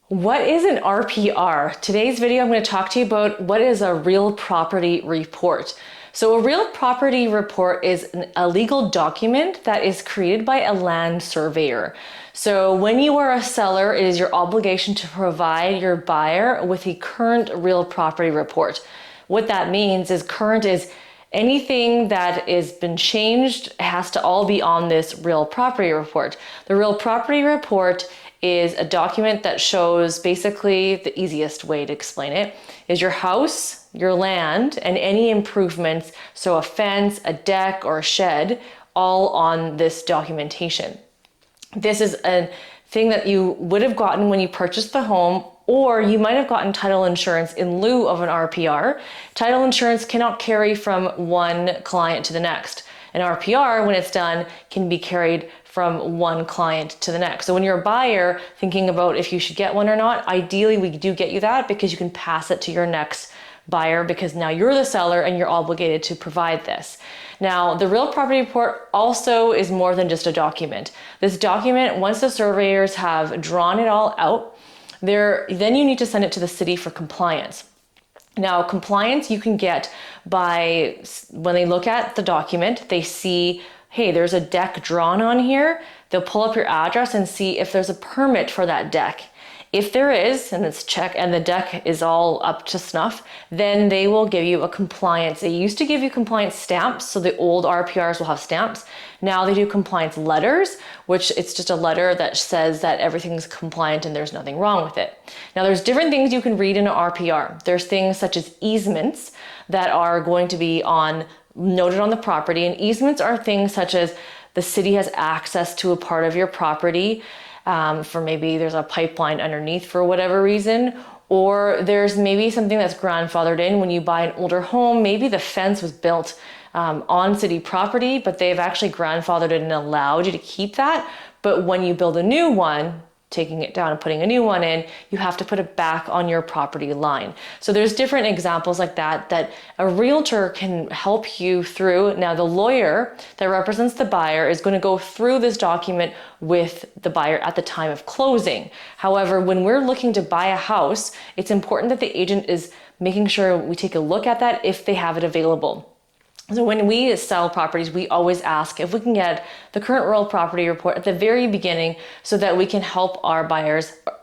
What is an RPR? Today's video, I'm going to talk to you about what is a real property report. So a real property report is a legal document that is created by a land surveyor. So when you are a seller, it is your obligation to provide your buyer with a current real property report. What that means is current is anything that has been changed has to all be on this real property report. The real property report is a document that shows, basically the easiest way to explain it is your house, your land, and any improvements, so a fence, a deck, or a shed, all on this documentation. This is a thing that you would have gotten when you purchased the home, or you might have gotten title insurance in lieu of an RPR. Title insurance cannot carry from one client to the next. An RPR, when it's done, can be carried from one client to the next. So when you're a buyer thinking about if you should get one or not, ideally we do get you that because you can pass it to your next buyer because now you're the seller and you're obligated to provide this. Now, the real property report also is more than just a document. This document, once the surveyors have drawn it all out, then you need to send it to the city for compliance. Now, compliance you can get by, when they look at the document, they see, hey, there's a deck drawn on here. They'll pull up your address and see if there's a permit for that deck. If there is, and it's checked, and the deck is all up to snuff, then they will give you a compliance. They used to give you compliance stamps, so the old RPRs will have stamps. Now they do compliance letters, which it's just a letter that says that everything's compliant and there's nothing wrong with it. Now there's different things you can read in an RPR. There's things such as easements that are going to be noted on the property, and easements are things such as the city has access to a part of your property, for maybe there's a pipeline underneath for whatever reason, or there's maybe something that's grandfathered in when you buy an older home. Maybe the fence was built on city property, but they've actually grandfathered it and allowed you to keep that. But when you build a new one, taking it down and putting a new one in, you have to put it back on your property line. So there's different examples like that a realtor can help you through. Now the lawyer that represents the buyer is going to go through this document with the buyer at the time of closing. However, when we're looking to buy a house, it's important that the agent is making sure we take a look at that if they have it available. So when we sell properties, we always ask if we can get the current real property report at the very beginning so that we can help our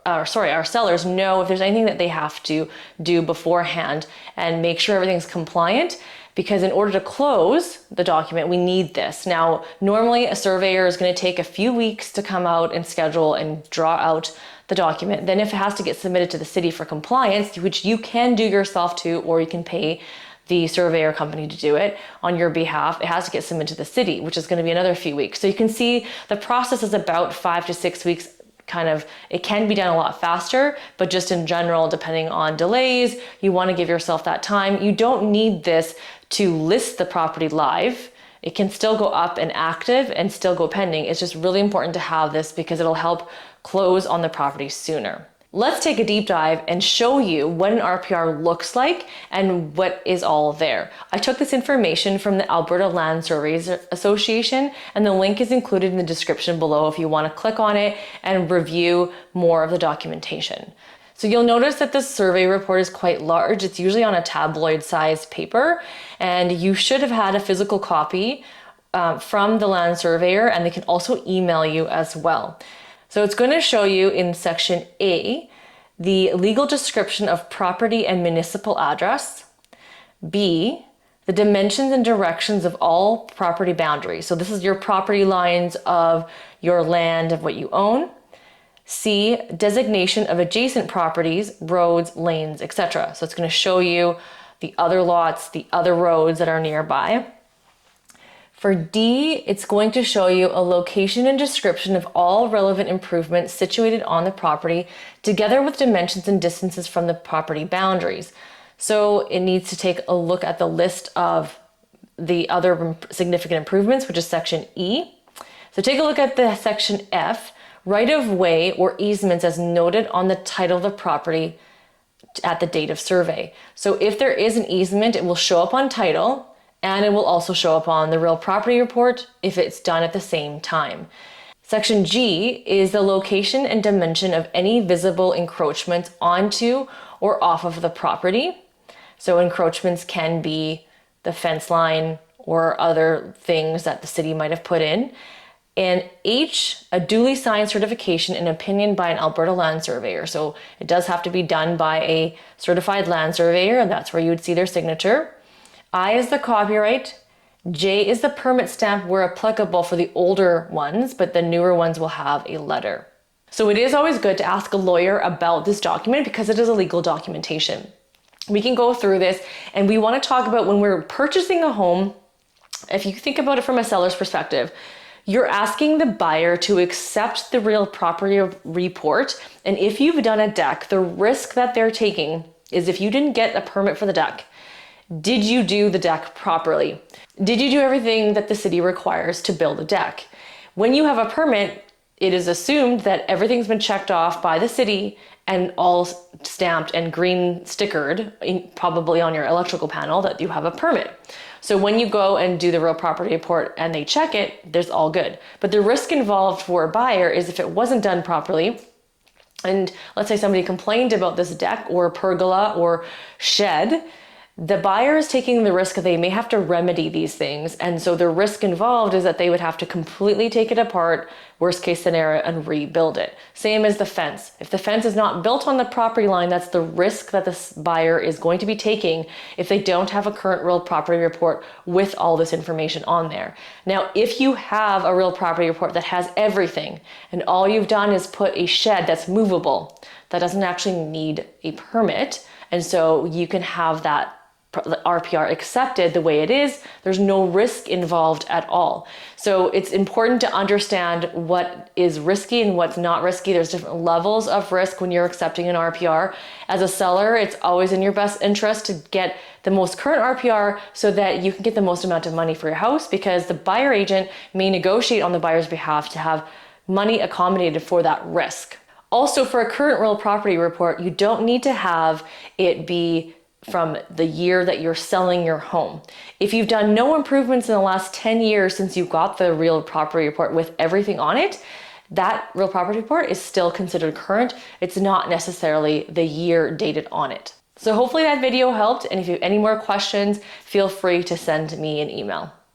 our sellers know if there's anything that they have to do beforehand and make sure everything's compliant. Because in order to close the document, we need this. Now, normally a surveyor is going to take a few weeks to come out and schedule and draw out the document. Then if it has to get submitted to the city for compliance, which you can do yourself too, or you can pay the surveyor company to do it on your behalf, it has to get submitted to the city, which is going to be another few weeks. So you can see the process is about 5 to 6 weeks. It can be done a lot faster, but just in general, depending on delays, you want to give yourself that time. You don't need this to list the property live. It can still go up and active and still go pending. It's just really important to have this because it'll help close on the property sooner. Let's take a deep dive and show you what an RPR looks like and what is all there. I took this information from the Alberta Land Surveys Association, and the link is included in the description below if you want to click on it and review more of the documentation. So you'll notice that this survey report is quite large. It's usually on a tabloid-sized paper, and you should have had a physical copy from the land surveyor, and they can also email you as well. So it's going to show you in section A, the legal description of property and municipal address. B, the dimensions and directions of all property boundaries. So this is your property lines of your land, of what you own. C, designation of adjacent properties, roads, lanes, etc. So it's going to show you the other lots, the other roads that are nearby. For D, it's going to show you a location and description of all relevant improvements situated on the property, together with dimensions and distances from the property boundaries. So it needs to take a look at the list of the other significant improvements, which is section E. So take a look at the section F, right of way or easements as noted on the title of the property at the date of survey. So if there is an easement, it will show up on title, and it will also show up on the real property report if it's done at the same time. Section G is the location and dimension of any visible encroachments onto or off of the property. So encroachments can be the fence line or other things that the city might have put in. And H, a duly signed certification and opinion by an Alberta land surveyor. So it does have to be done by a certified land surveyor, and that's where you would see their signature. I is the copyright. J is the permit stamp where applicable for the older ones, but the newer ones will have a letter. So it is always good to ask a lawyer about this document because it is a legal documentation. We can go through this, and we want to talk about when we're purchasing a home. If you think about it from a seller's perspective, you're asking the buyer to accept the real property report. And if you've done a deck, the risk that they're taking is if you didn't get a permit for the deck, did you do the deck properly? Did you do everything that the city requires to build a deck? When you have a permit, it is assumed that everything's been checked off by the city and all stamped and green stickered, probably on your electrical panel, that you have a permit. So when you go and do the real property report and they check it, there's all good. But the risk involved for a buyer is if it wasn't done properly, and let's say somebody complained about this deck or pergola or shed, the buyer is taking the risk that they may have to remedy these things. And so the risk involved is that they would have to completely take it apart, worst case scenario, and rebuild it. Same as the fence. If the fence is not built on the property line, that's the risk that this buyer is going to be taking if they don't have a current real property report with all this information on there. Now, if you have a real property report that has everything and all you've done is put a shed that's movable, that doesn't actually need a permit, and so you can have that RPR accepted the way it is, there's no risk involved at all. So it's important to understand what is risky and what's not risky. There's different levels of risk when you're accepting an RPR. As a seller, it's always in your best interest to get the most current RPR so that you can get the most amount of money for your house, because the buyer agent may negotiate on the buyer's behalf to have money accommodated for that risk. Also, for a current real property report, you don't need to have it be from the year that you're selling your home. If you've done no improvements in the last 10 years since you got the real property report with everything on it, that real property report is still considered current. It's not necessarily the year dated on it. So hopefully that video helped. And if you have any more questions, feel free to send me an email.